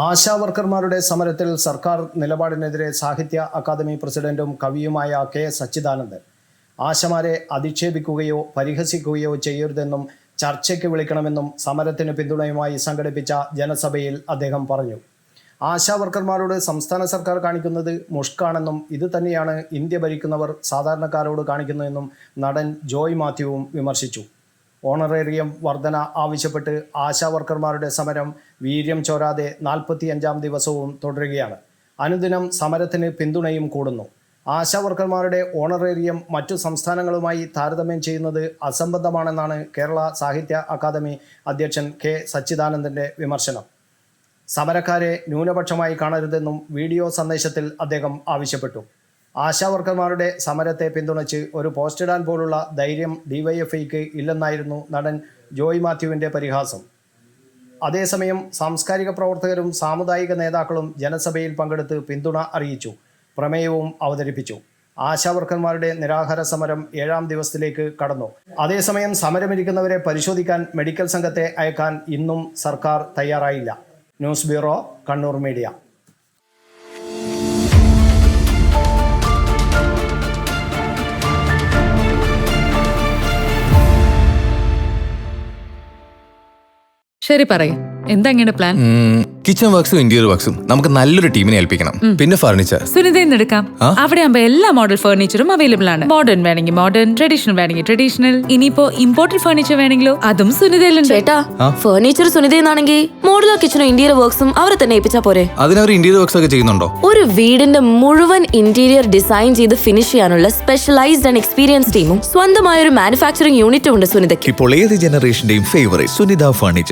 ആശാവർക്കർമാരുടെ സമരത്തിൽ സർക്കാർ നിലപാടിനെതിരെ സാഹിത്യ അക്കാദമി പ്രസിഡന്റും കവിയുമായ കെ സച്ചിദാനന്ദൻ ആശമാരെ അധിക്ഷേപിക്കുകയോ പരിഹസിക്കുകയോ ചെയ്യരുതെന്നും ചർച്ചയ്ക്ക് വിളിക്കണമെന്നും സമരത്തിന് പിന്തുണയുമായി സംഘടിപ്പിച്ച ജനസഭയിൽ അദ്ദേഹം പറഞ്ഞു. ആശാവർക്കർമാരോട് സംസ്ഥാന സർക്കാർ കാണിക്കുന്നത് മുഷ്കാണെന്നും ഇത് തന്നെയാണ് ഇന്ത്യ ഭരിക്കുന്നവർ സാധാരണക്കാരോട് കാണിക്കുന്നതെന്നും നടൻ ജോയ് മാത്യുവും വിമർശിച്ചു. ഓണറേറിയം വർധന ആവശ്യപ്പെട്ട് ആശാവർക്കർമാരുടെ സമരം വീര്യം ചോരാതെ 45-ാം ദിവസവും തുടരുകയാണ്. അനുദിനം സമരത്തിന് പിന്തുണയും കൂടുന്നു. ആശാവർക്കർമാരുടെ ഓണറേറിയം മറ്റു സംസ്ഥാനങ്ങളുമായി താരതമ്യം ചെയ്യുന്നത് അസംബന്ധമാണെന്നാണ് കേരള സാഹിത്യ അക്കാദമി അധ്യക്ഷൻ കെ സച്ചിദാനന്ദൻ്റെ വിമർശനം. സമരക്കാരെ ന്യൂനപക്ഷമായി കാണരുതെന്നും വീഡിയോ സന്ദേശത്തിൽ അദ്ദേഹം ആവശ്യപ്പെട്ടു. ആശാവർക്കർമാരുടെ സമരത്തെ പിന്തുണച്ച് ഒരു പോസ്റ്റിടാൻ പോലുള്ള ധൈര്യം ഡിവൈഎഫ്ഐക്ക് ഇല്ലെന്നായിരുന്നു നടൻ ജോയ് മാത്യുവിൻ്റെ പരിഹാസം. അതേസമയം സാംസ്കാരിക പ്രവർത്തകരും സാമുദായിക നേതാക്കളും ജനസഭയിൽ പങ്കെടുത്ത് പിന്തുണ അറിയിച്ചു. പ്രമേയവും അവതരിപ്പിച്ചു. ആശാവർക്കർമാരുടെ നിരാഹാര സമരം 7-ാം ദിവസത്തിലേക്ക് കടന്നു. അതേസമയം സമരമിരിക്കുന്നവരെ പരിശോധിക്കാൻ മെഡിക്കൽ സംഘത്തെ അയക്കാൻ ഇന്നും സർക്കാർ തയ്യാറായില്ല. News bureau, Kannur media. ശരി, പറയും എന്താ ഇങ്ങനെ പ്ലാൻ? കിച്ചൺ വർക്സും ഇന്റീരിയർ വർക്സും നമുക്ക് നല്ലൊരു ടീമിനെ ഏൽപ്പിക്കണം. പിന്നെ ഫർണിച്ചർ സുനിതയിൽ എടുക്കാം. അവിടെ ആകുമ്പോ എല്ലാ മോഡൽ ഫർണിച്ചറും അവൈലബിൾ ആണ്. മോഡേൺ വേണമെങ്കിൽ മോഡേൺ, ട്രഡീഷണൽ വേണമെങ്കിൽ ട്രഡീഷണൽ. ഇനിയിപ്പോ ഇമ്പോർട്ടഡ് ഫർണിച്ചർ വേണമെങ്കിലോ അതും സുനിതയിലുണ്ട്. ചേട്ടാ, ഫർണിച്ചർ സുനിതയെന്നാണെങ്കിൽ മോഡുലർ കിച്ചണും ഇന്റീരിയർ വർക്സും അവരെ തന്നെ ഏൽപ്പിച്ചാ പോരെ? അതിനവർ ഇന്റീരിയർ വർക്സ് ഒക്കെ ചെയ്യുന്നുണ്ടോ? ഒരു വീടിന്റെ മുഴുവൻ ഇന്റീരിയർ ഡിസൈൻ ചെയ്ത് ഫിനിഷ് ചെയ്യാനുള്ള സ്പെഷ്യലൈസ്ഡ് ആൻഡ് എക്സ്പീരിയൻസ് ടീമും സ്വന്തമായ ഒരു മാനുഫാക്ചറിംഗ് യൂണിറ്റും ഉണ്ട് സുനിതയ്ക്ക്. ഇപ്പോൾ ഏത് ജനറേഷന്റെയും ഫേവറേറ്റ് സുനിത ഫർണിച്ചർ